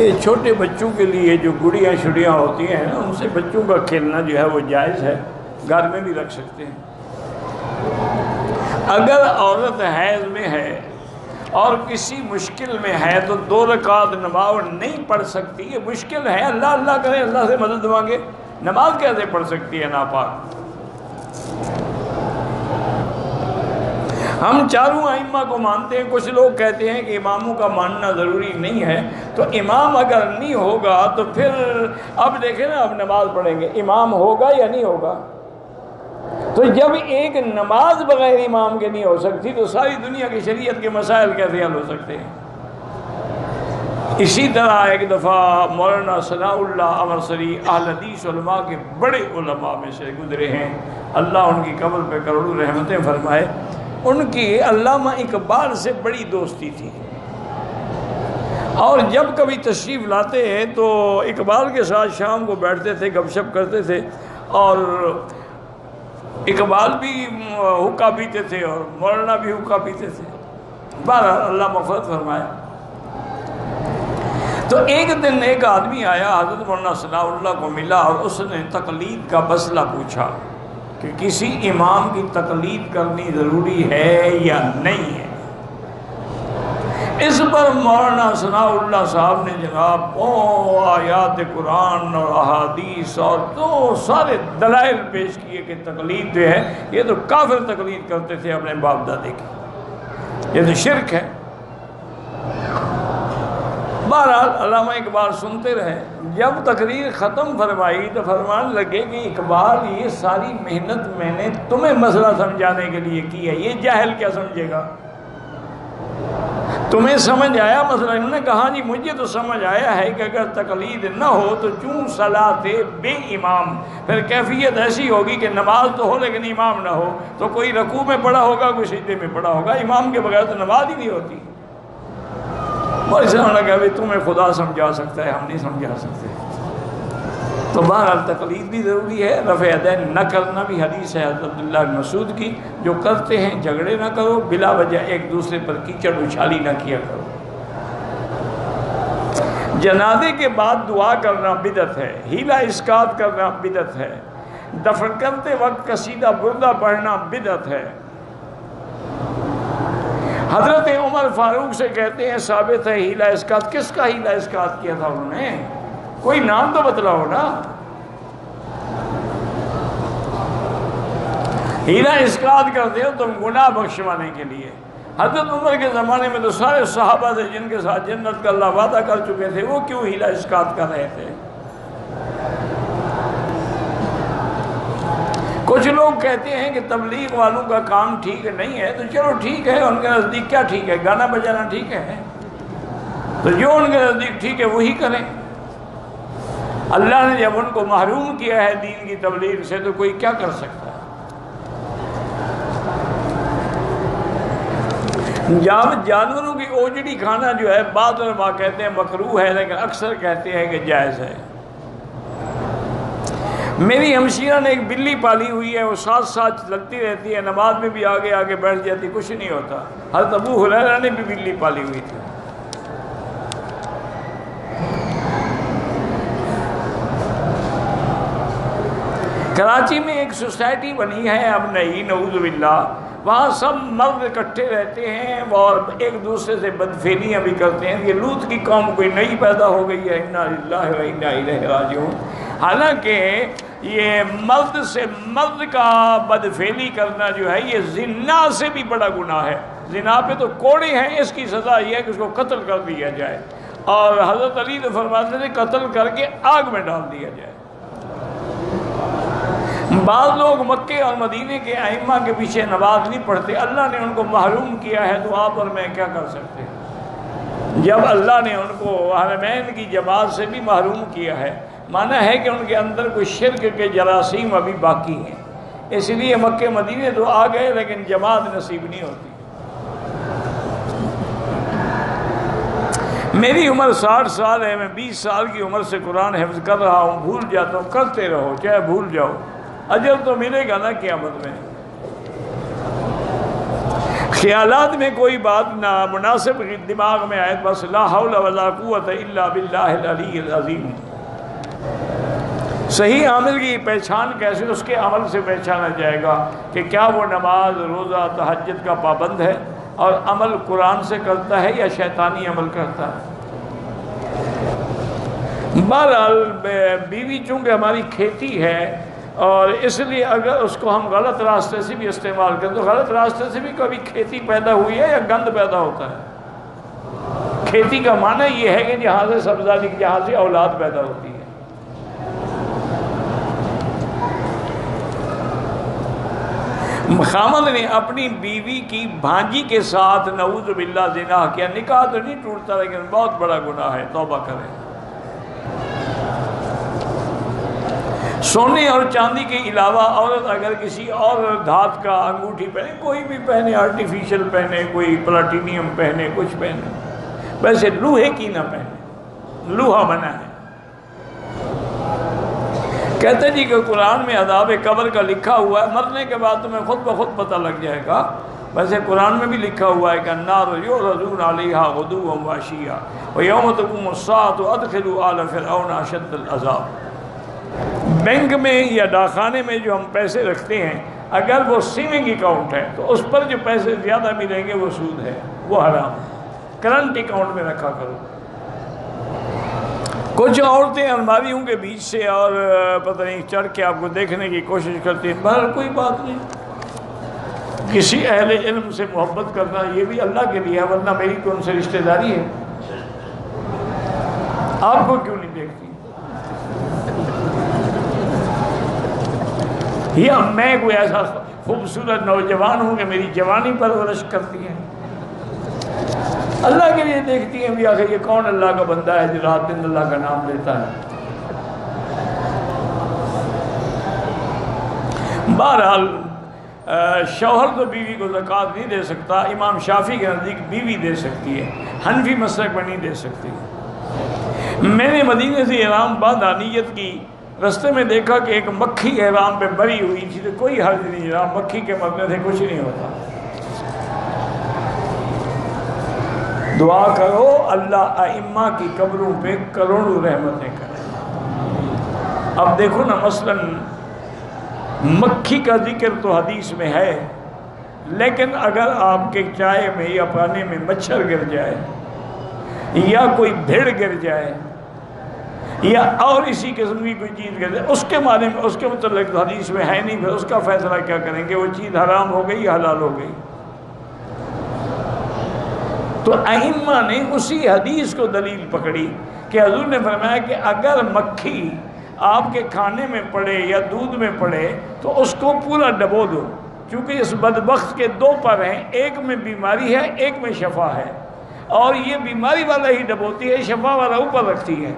یہ چھوٹے بچوں کے لیے جو گڑیاں شڑیاں ہوتی ہیں نا، ان سے بچوں کا کھیلنا جو ہے وہ جائز ہے، گھر میں بھی رکھ سکتے ہیں۔ اگر عورت حیض میں ہے اور کسی مشکل میں ہے تو 2 رکعت نماز نہیں پڑھ سکتی، یہ مشکل ہے، اللہ اللہ کرے، اللہ سے مدد مانگے، نماز کیسے پڑھ سکتی ہے ناپاک؟ ہم چاروں ائمہ کو مانتے ہیں، کچھ لوگ کہتے ہیں کہ اماموں کا ماننا ضروری نہیں ہے، تو امام اگر نہیں ہوگا تو پھر اب دیکھیں نا، اب نماز پڑھیں گے، امام ہوگا یا نہیں ہوگا؟ تو جب ایک نماز بغیر امام کے نہیں ہو سکتی تو ساری دنیا کی شریعت کے مسائل کیسے حل ہو سکتے ہیں؟ اسی طرح ایک دفعہ مولانا ثناء اللہ امرسری اہل حدیث علماء کے بڑے علماء میں سے گزرے ہیں، اللہ ان کی قبر پہ کروڑوں رحمتیں فرمائے۔ ان کی علامہ اقبال سے بڑی دوستی تھی، اور جب کبھی تشریف لاتے ہیں تو اقبال کے ساتھ شام کو بیٹھتے تھے، گپ شپ کرتے تھے، اور اقبال بھی حقہ پیتے تھے اور مولانا بھی حقہ پیتے تھے، بہرحال اللہ مغفرت فرمایا۔ تو ایک دن ایک آدمی آیا، حضرت مولانا ثناء اللہ کو ملا، اور اس نے تقلید کا مسئلہ پوچھا کہ کسی امام کی تقلید کرنی ضروری ہے یا نہیں ہے۔ اس پر مولانا ثناء اللہ صاحب نے جناب آیات قرآن اور احادیث اور تو سارے دلائل پیش کیے کہ تقلید جو ہے یہ تو کافر تقلید کرتے تھے اپنے باپ دادے کی، یہ تو شرک ہے۔ بہرحال علامہ اقبال سنتے رہے، جب تقریر ختم فرمائی تو فرمان لگے کہ اقبال یہ ساری محنت میں نے تمہیں مسئلہ سمجھانے کے لیے کی ہے، یہ جاہل کیا سمجھے گا؟ تمہیں سمجھ آیا مسئلہ؟ انہوں نے کہا جی مجھے تو سمجھ آیا ہے کہ اگر تقلید نہ ہو تو چون صلاۃ بے امام، پھر کیفیت ایسی ہوگی کہ نماز تو ہو لیکن امام نہ ہو، تو کوئی رکوع میں پڑا ہوگا، کوئی سجدے میں پڑا ہوگا، امام کے بغیر تو نماز ہی نہیں ہوتی۔ اور اس نے کہا کہ تمہیں خدا سمجھا سکتا ہے، ہم نہیں سمجھا سکتے۔ تو بہرحال تقلید بھی ضروری ہے، رفع یدین نہ کرنا بھی حدیث ہے حضرت عبداللہ بن مسعود کی، جو کرتے ہیں جھگڑے نہ کرو، بلا وجہ ایک دوسرے پر کیچڑ اچھالی نہ کیا کرو۔ جنازے کے بعد دعا کرنا بدعت ہے، ہیلہ اسقاط کرنا بدعت ہے، دفن کرتے وقت قصیدہ بردہ پڑھنا بدعت ہے۔ حضرت عمر فاروق سے کہتے ہیں ثابت ہے ہیلہ اسقاط، کس کا ہیلہ اسقاط کیا تھا انہوں نے؟ کوئی نام تو بتلاؤ نا۔ ہیلہ اسقاط کرتے ہو تم گناہ بخشوانے کے لیے۔ حضرت عمر کے زمانے میں تو سارے صحابہ تھے جن کے ساتھ جنت کا اللہ وعدہ کر چکے تھے، وہ کیوں ہیلہ اسقاط کر رہے تھے؟ کچھ لوگ کہتے ہیں کہ تبلیغ والوں کا کام ٹھیک نہیں ہے، تو چلو ٹھیک ہے، ان کے نزدیک کیا ٹھیک ہے؟ گانا بجانا ٹھیک ہے؟ تو جو ان کے نزدیک ٹھیک ہے وہی کریں۔ اللہ نے جب ان کو محروم کیا ہے دین کی تبلیغ سے تو کوئی کیا کر سکتا ہے؟ جانوروں کی اوجڑی کھانا جو ہے بعض علماء کہتے ہیں مکروہ ہے، لیکن اکثر کہتے ہیں کہ جائز ہے۔ میری ہمشیرہ نے ایک بلی پالی ہوئی ہے، وہ ساتھ ساتھ چلتی رہتی ہے، نماز میں بھی آگے آگے بیٹھ جاتی، کچھ نہیں ہوتا۔ حضرت ابو ہریرہ نے بھی بلی پالی ہوئی تھی۔ کراچی میں ایک سوسائٹی بنی ہے اب نئی، نعوذ باللہ، وہاں سب مرد اکٹھے رہتے ہیں اور ایک دوسرے سے بدفعلیاں بھی کرتے ہیں۔ یہ لوط کی قوم کوئی نئی پیدا ہو گئی ہے، انا للہ و انا الیہ راجعون۔ حالانکہ یہ مرد سے مرد کا بدفعلی کرنا جو ہے یہ زنا سے بھی بڑا گناہ ہے۔ زنا پہ تو کوڑے ہیں، اس کی سزا یہ ہے کہ اس کو قتل کر دیا جائے، اور حضرت علی تو فرماتے تھے قتل کر کے آگ میں ڈال دیا جائے۔ بعض لوگ مکے اور مدینے کے ائمہ کے پیچھے نماز نہیں پڑھتے، اللہ نے ان کو محروم کیا ہے، تو آپ اور میں کیا کر سکتے ہیں؟ جب اللہ نے ان کو حرمین کی جماعت سے بھی محروم کیا ہے، مانا ہے کہ ان کے اندر کوئی شرک کے جراثیم ابھی باقی ہیں، اس لیے مکے مدینے تو آ گئے لیکن جماعت نصیب نہیں ہوتی۔ میری عمر 60 سال ہے، میں 20 سال کی عمر سے قرآن حفظ کر رہا ہوں، بھول جاتا ہوں، کرتے رہو چاہے بھول جاؤ، اجر تو ملے گا نا قیامت میں۔ خیالات میں کوئی بات نہ مناسب دماغ میں آئے، بس لا حول ولا قوت الا باللہ العلی العظیم۔ صحیح عامل کی پہچان کیسے؟ اس کے عمل سے پہچانا جائے گا کہ کیا وہ نماز، روزہ، تہجد کا پابند ہے اور عمل قرآن سے کرتا ہے یا شیطانی عمل کرتا ہے۔ بہرحال بیوی چونکہ ہماری کھیتی ہے، اور اس لیے اگر اس کو ہم غلط راستے سے بھی استعمال کریں تو غلط راستے سے بھی کبھی کھیتی پیدا ہوئی ہے یا گند پیدا ہوتا ہے۔ کھیتی کا معنی یہ ہے کہ جہاں سے سبزہ جہاں سے اولاد پیدا ہوتی ہے۔ خامد نے اپنی بیوی کی بھانجی کے ساتھ نعوذ باللہ زنا کیا، نکاح تو نہیں ٹوٹتا لیکن بہت بڑا گناہ ہے، توبہ کریں۔ سونے اور چاندی کے علاوہ عورت اگر کسی اور دھات کا انگوٹھی پہنے، کوئی بھی پہنے، آرٹیفیشل پہنے، کوئی پلاٹینیم پہنے، کچھ پہنے، ویسے لوہے کی نہ پہنے، لوہا بنا ہے۔ کہتے جی کہ قرآن میں عذاب قبر کا لکھا ہوا ہے، مرنے کے بعد تمہیں خود بخود پتہ لگ جائے گا۔ ویسے قرآن میں بھی لکھا ہوا ہے کہ النار یعرضون علیہا غدوا وعشیا ویوم تقوم الساعۃ ادخلوا آل فرعون اشد العذاب۔ بینک میں یا ڈاکخانے میں جو ہم پیسے رکھتے ہیں، اگر وہ سیونگ اکاؤنٹ ہے تو اس پر جو پیسے زیادہ ملیں گے وہ سود ہے، وہ حرام ہے۔ کرنٹ اکاؤنٹ میں رکھا کرو۔ کچھ عورتیں الماریوں کے بیچ سے اور پتہ نہیں چڑھ کے آپ کو دیکھنے کی کوشش کرتی ہیں، بہر کوئی بات نہیں، کسی اہل علم سے محبت کرنا یہ بھی اللہ کے لیے ہے، ورنہ میری تو ان سے رشتہ داری ہے۔ آپ کو کیوں نہیں دیکھتی؟ یا میں کوئی ایسا خوبصورت نوجوان ہوں کہ میری جوانی پرورش کرتی ہے؟ اللہ کے لیے دیکھتی ہیں بھی آخر یہ کون اللہ کا بندہ ہے جو رات دن اللہ کا نام لیتا ہے۔ بہرحال شوہر تو بیوی کو زکوٰۃ نہیں دے سکتا، امام شافعی کے نزدیک بیوی دے سکتی ہے، حنفی مسلک میں نہیں دے سکتی۔ میں نے مدینے سے احرام باندھا، نیت کی، رستے میں دیکھا کہ ایک مکھی احرام پہ بری ہوئی تھی، تو کوئی حرج نہیں رہا، مکھی کے مرنے سے کچھ نہیں ہوتا۔ دعا کرو اللہ ائمہ کی قبروں پہ کروڑوں رحمتیں کرے۔ اب دیکھو نا، مثلا مکھی کا ذکر تو حدیث میں ہے، لیکن اگر آپ کے چائے میں یا پانی میں مچھر گر جائے یا کوئی بھیڑ گر جائے یا اور اسی قسم کی کوئی چیز گر جائے، اس کے بارے میں اس کے متعلق تو حدیث میں ہے نہیں، پھر اس کا فیصلہ کیا کریں گے؟ وہ چیز حرام ہو گئی یا حلال ہو گئی؟ تو ائمہ نے اسی حدیث کو دلیل پکڑی کہ حضور نے فرمایا کہ اگر مکھی آپ کے کھانے میں پڑے یا دودھ میں پڑے تو اس کو پورا ڈبو دو، کیونکہ اس بدبخت کے دو پر ہیں، ایک میں بیماری ہے، ایک میں شفا ہے، اور یہ بیماری والا ہی ڈبوتی ہے، شفا والا اوپر رکھتی ہے،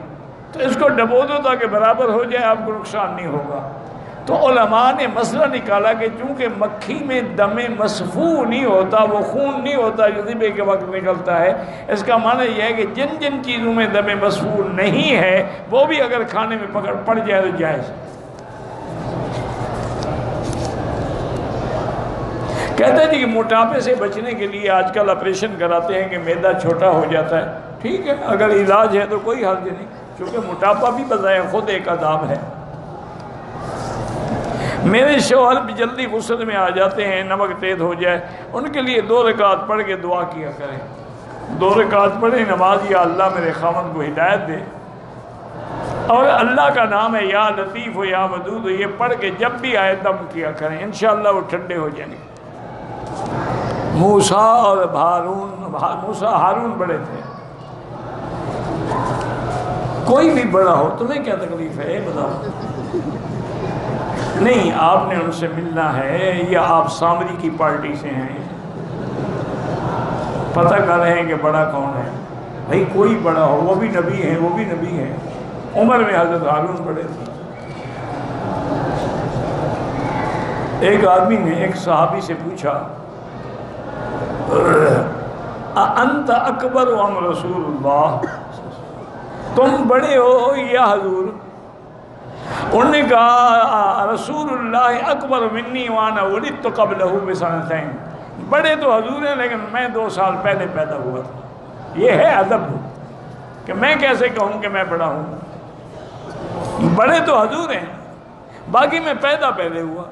تو اس کو ڈبو دو تاکہ برابر ہو جائے، آپ کو نقصان نہیں ہوگا۔ تو علماء نے مسئلہ نکالا کہ چونکہ مکھی میں دم مسفوح نہیں ہوتا، وہ خون نہیں ہوتا جو ذبح کے وقت نکلتا ہے، اس کا معنی یہ ہے کہ جن جن چیزوں میں دم مسفوح نہیں ہے وہ بھی اگر کھانے میں پڑ جائے تو جائز۔ کہتے ہیں کہ موٹاپے سے بچنے کے لیے آج کل آپریشن کراتے ہیں کہ معدہ چھوٹا ہو جاتا ہے، ٹھیک ہے، اگر علاج ہے تو کوئی حرج نہیں، کیونکہ موٹاپا بھی بذائے خود ایک عذاب ہے۔ میرے شوہر بھی جلدی غسل میں آ جاتے ہیں، نمک تیز ہو جائے، ان کے لیے 2 رکعت پڑھ کے دعا کیا کریں، 2 رکعت پڑھیں نماز، یا اللہ میرے خاوند کو ہدایت دے، اور اللہ کا نام ہے یا لطیف ہو یا ودود ہو، یہ پڑھ کے جب بھی آئے دم کیا کریں، انشاءاللہ وہ ٹھنڈے ہو جائیں گے۔ موسیٰ اور ہارون بڑے تھے، کوئی بھی بڑا ہو، تمہیں کیا تکلیف ہے بتاؤ؟ نہیں، آپ نے ان سے ملنا ہے یا آپ سامری کی پارٹی سے ہیں؟ پتہ کر رہے ہیں کہ بڑا کون ہے؟ بھائی کوئی بڑا ہو، وہ بھی نبی ہیں، وہ بھی نبی ہیں، عمر میں حضرت ہارون بڑے تھے۔ ایک آدمی نے ایک صحابی سے پوچھا انت اکبر ام رسول اللہ، تم بڑے ہو یا حضور؟ انہوں نے کہا رسول اللہ اکبر منی وانا ولدت قبلہ بسنتین، بڑے تو حضور ہیں لیکن میں 2 سال پہلے پیدا ہوا تھا. یہ ہے ادب کہ میں کیسے کہوں کہ میں بڑا ہوں. بڑے تو حضور ہیں، باقی میں پیدا پہلے ہوا.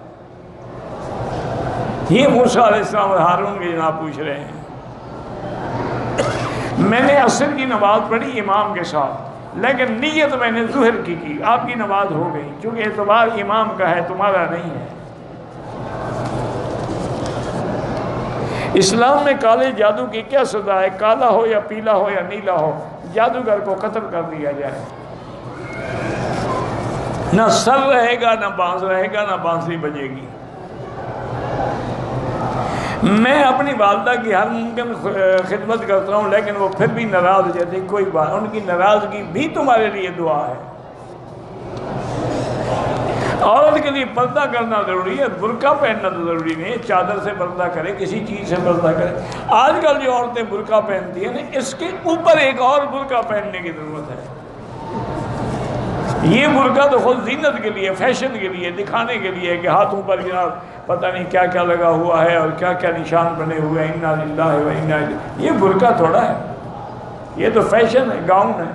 یہ موسیٰ علیہ السلام اور ہارون کی جناب پوچھ رہے ہیں. میں نے عصر کی نماز پڑھی امام کے ساتھ، لیکن نیت میں نے ظہر کی آپ کی نماز ہو گئی، چونکہ اعتبار امام کا ہے تمہارا نہیں ہے. اسلام میں کالے جادو کی کیا سزا ہے؟ کالا ہو یا پیلا ہو یا نیلا ہو، جادوگر کو قتل کر دیا جائے. نہ سر رہے گا، نہ بانس رہے گا، نہ بانسری بجے گی. میں اپنی والدہ کی ہر ممکن خدمت کرتا ہوں، لیکن وہ پھر بھی ناراض ہو جاتی. کوئی بات، ان کی ناراضگی بھی تمہارے لیے دعا ہے. عورت کے لیے پردہ کرنا ضروری ہے، برقع پہننا تو ضروری نہیں ہے. چادر سے پردہ کرے، کسی چیز سے پردہ کرے. آج کل جو عورتیں برقع پہنتی ہیں نا، اس کے اوپر ایک اور برقع پہننے کی ضرورت ہے. یہ برقع تو خود زینت کے لیے، فیشن کے لیے، دکھانے کے لیے کہ ہاتھوں پر جناب پتہ نہیں کیا کیا لگا ہوا ہے اور کیا کیا نشان بنے ہوئے ہیں. انا للہ و انا الیہ. یہ برقع تھوڑا ہے، یہ تو فیشن ہے، گاؤن ہے.